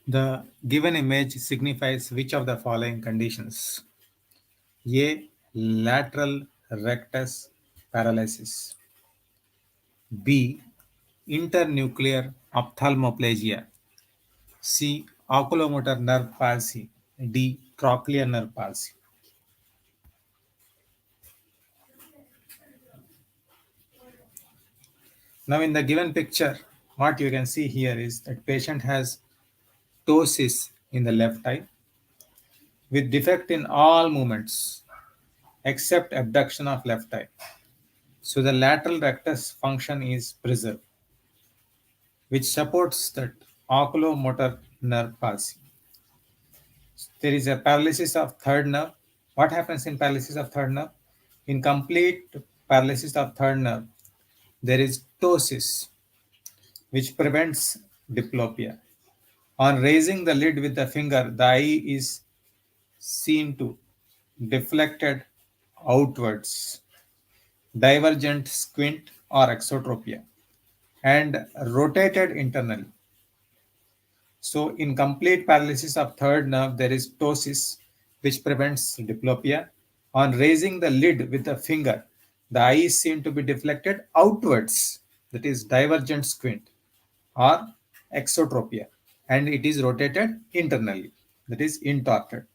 The given image signifies which of the following conditions? A. Lateral rectus paralysis. B. Internuclear ophthalmoplegia. C. Oculomotor nerve palsy. D. Trochlear nerve palsy. Now, in the given picture, what you can see here is that patient has ptosis in the left eye with defect in all movements except abduction of left eye. So the lateral rectus function is preserved, which supports that oculomotor nerve palsy. There is a paralysis of third nerve. What happens in paralysis of third nerve? In complete paralysis of third nerve, there is ptosis, which prevents diplopia. On raising the lid with the finger, the eye is seen to deflected outwards, divergent squint or exotropia, and rotated internally. So, in complete paralysis of third nerve, there is ptosis, which prevents diplopia. On raising the lid with the finger, the eye is seen to be deflected outwards, that is divergent squint or exotropia, and it is rotated internally, that is intorted.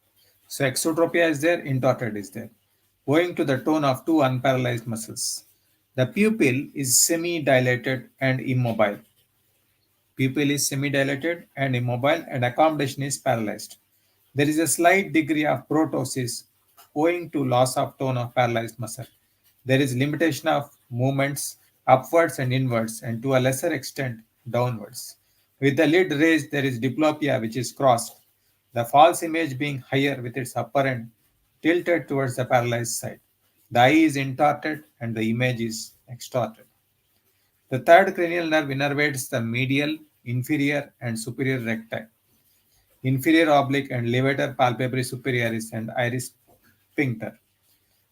So, exotropia is there, intorted is there, owing to the tone of two unparalyzed muscles. The pupil is semi-dilated and immobile. Pupil is semi-dilated and immobile and accommodation is paralyzed. There is a slight degree of protosis owing to loss of tone of paralyzed muscle. There is limitation of movements upwards and inwards and to a lesser extent downwards. With the lid raised, there is diplopia which is crossed, the false image being higher with its upper end tilted towards the paralyzed side. The eye is intorted and the image is extorted. The third cranial nerve innervates the medial, inferior, and superior recti, inferior oblique and levator palpebrae superioris, and iris sphincter.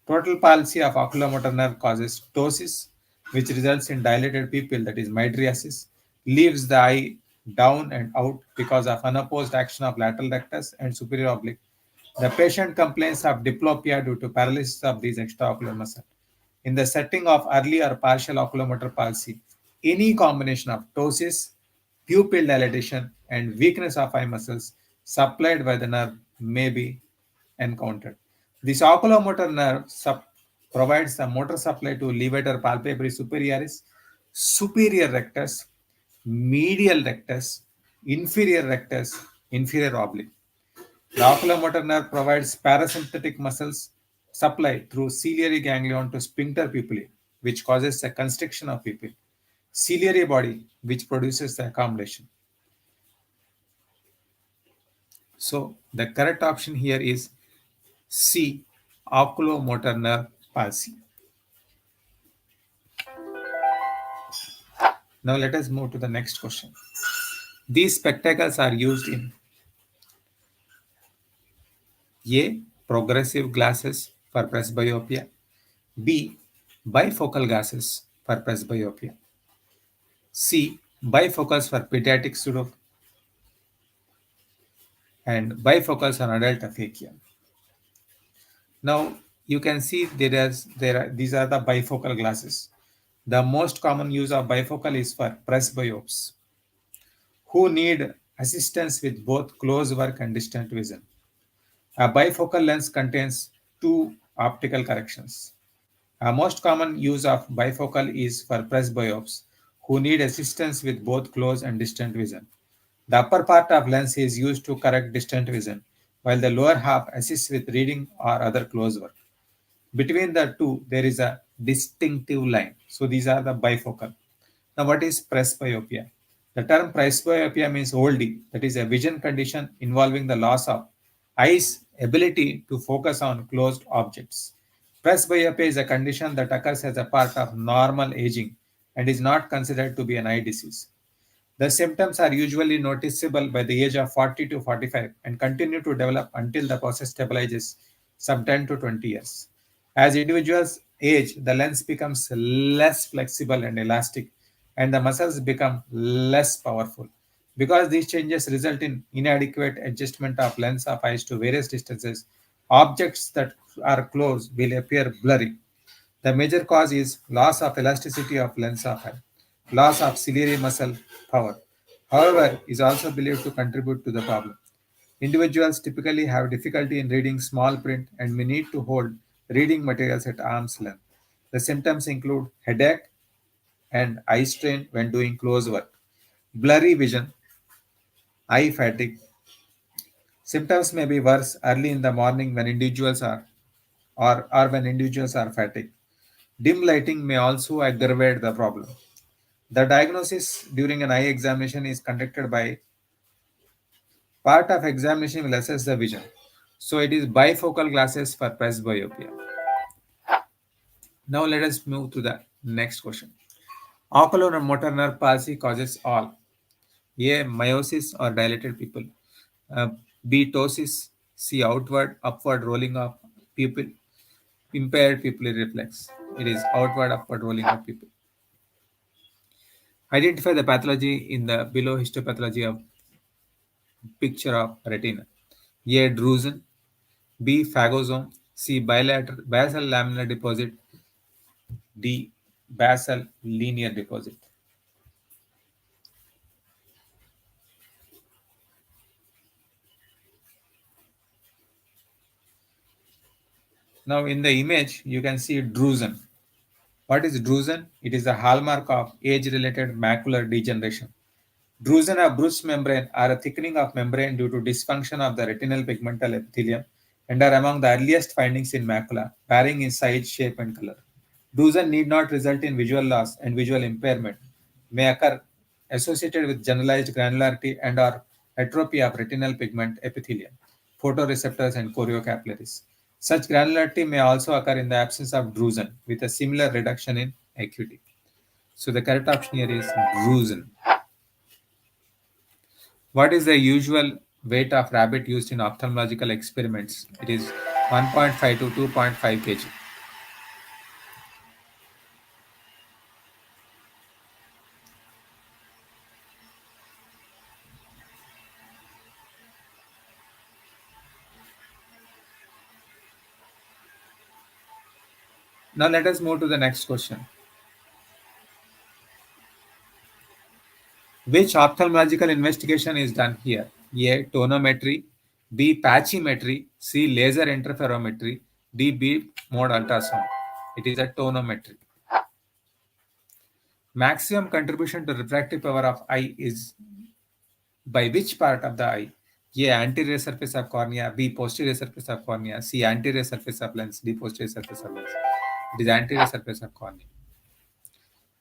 Total palsy of oculomotor nerve causes ptosis, which results in dilated pupil, that is mydriasis, leaves the eye down and out because of unopposed action of lateral rectus and superior oblique. The patient complains of diplopia due to paralysis of these extraocular muscles. In the setting of early or partial oculomotor palsy, any combination of ptosis, pupil dilatation, and weakness of eye muscles supplied by the nerve may be encountered. This oculomotor nerve provides the motor supply to levator palpebrae superioris, superior rectus, medial rectus, inferior oblique. The oculomotor nerve provides parasympathetic muscles supply through ciliary ganglion to sphincter pupillae, which causes a constriction of pupil. Ciliary body, which produces the accommodation. So the correct option here is C, oculomotor nerve palsy. Now let us move to the next question. These spectacles are used in A, progressive glasses for presbyopia, B, bifocal glasses for presbyopia, C, bifocals for pediatric pseudo, and bifocals on adult aphakia. Now you can see these are the bifocal glasses. The most common use of bifocal is for presbyopes who need assistance with both close work and distant vision. A bifocal lens contains two optical corrections. A most common use of bifocal is for presbyopes who need assistance with both close and distant vision. The upper part of lens is used to correct distant vision, while the lower half assists with reading or other close work. Between the two, there is a distinctive line. So these are the bifocal. Now, what is presbyopia? The term presbyopia means oldie, that is a vision condition involving the loss of eye's ability to focus on closed objects. Presbyopia is a condition that occurs as a part of normal aging and is not considered to be an eye disease. The symptoms are usually noticeable by the age of 40 to 45 and continue to develop until the process stabilizes some 10 to 20 years. As individuals age, the lens becomes less flexible and elastic, and the muscles become less powerful. Because these changes result in inadequate adjustment of lens of eyes to various distances, objects that are close will appear blurry. The major cause is loss of elasticity of lens of eye, loss of ciliary muscle power. However, is also believed to contribute to the problem. Individuals typically have difficulty in reading small print and may need to hold reading materials at arm's length. The symptoms include headache and eye strain when doing close work, blurry vision, eye fatigue. Symptoms may be worse early in the morning when individuals are or when individuals are fatigued. Dim lighting may also aggravate the problem. The diagnosis during an eye examination is conducted by part of examination will assess the vision. So it is bifocal glasses for presbyopia. Now let us move to the next question. Oculomotor nerve palsy causes all. A. Meiosis or dilated pupil. Uh, B. Ptosis. C. Outward, upward rolling of pupil. Impaired pupillary reflex. It is outward, upward rolling of pupil. Identify the pathology in the below histopathology of picture of retina. A. Drusen. B. Phagosome. C. Bilateral basal laminar deposit. D. Basal linear deposit. Now in the image you can see drusen. What is drusen? It is a hallmark of age-related macular degeneration. Drusen of Bruch's membrane are a thickening of membrane due to dysfunction of the retinal pigmental epithelium and are among the earliest findings in macula, varying in size, shape, and color. Drusen need not result in visual loss and visual impairment, may occur associated with generalized granularity and or atrophy of retinal pigment epithelium, photoreceptors, and choriocapillaries. Such granularity may also occur in the absence of drusen with a similar reduction in acuity. So the correct option here is drusen. What is the usual weight of rabbit used in ophthalmological experiments? It is 1.5 to 2.5 kg. Now let us move to the next question. Which ophthalmological investigation is done here? A. Tonometry. B. Pachymetry. C. Laser interferometry. D. Beam mode ultrasound. It is a tonometry. Maximum contribution to refractive power of eye is by which part of the eye? A. Anterior surface of cornea. B. Posterior surface of cornea. C. Anterior surface of lens. D. Posterior surface of lens. It is anterior surface of cornea.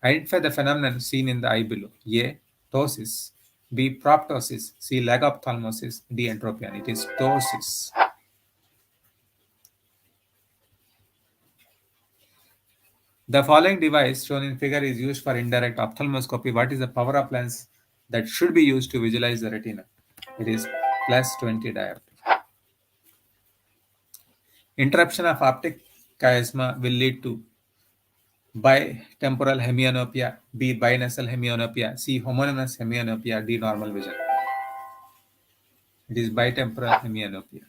Identify the phenomenon seen in the eye below. A. Ptosis. B. Proptosis. C. Legophthalmosis. D. Entropion. It is ptosis. The following device shown in figure is used for indirect ophthalmoscopy. What is the power of lens that should be used to visualize the retina? It is plus 20 diopter. Interruption of optic chiasma will lead to bitemporal hemianopia, B. Binasal hemianopia, C. Homonymous hemianopia, D. Normal vision. It is bitemporal hemianopia.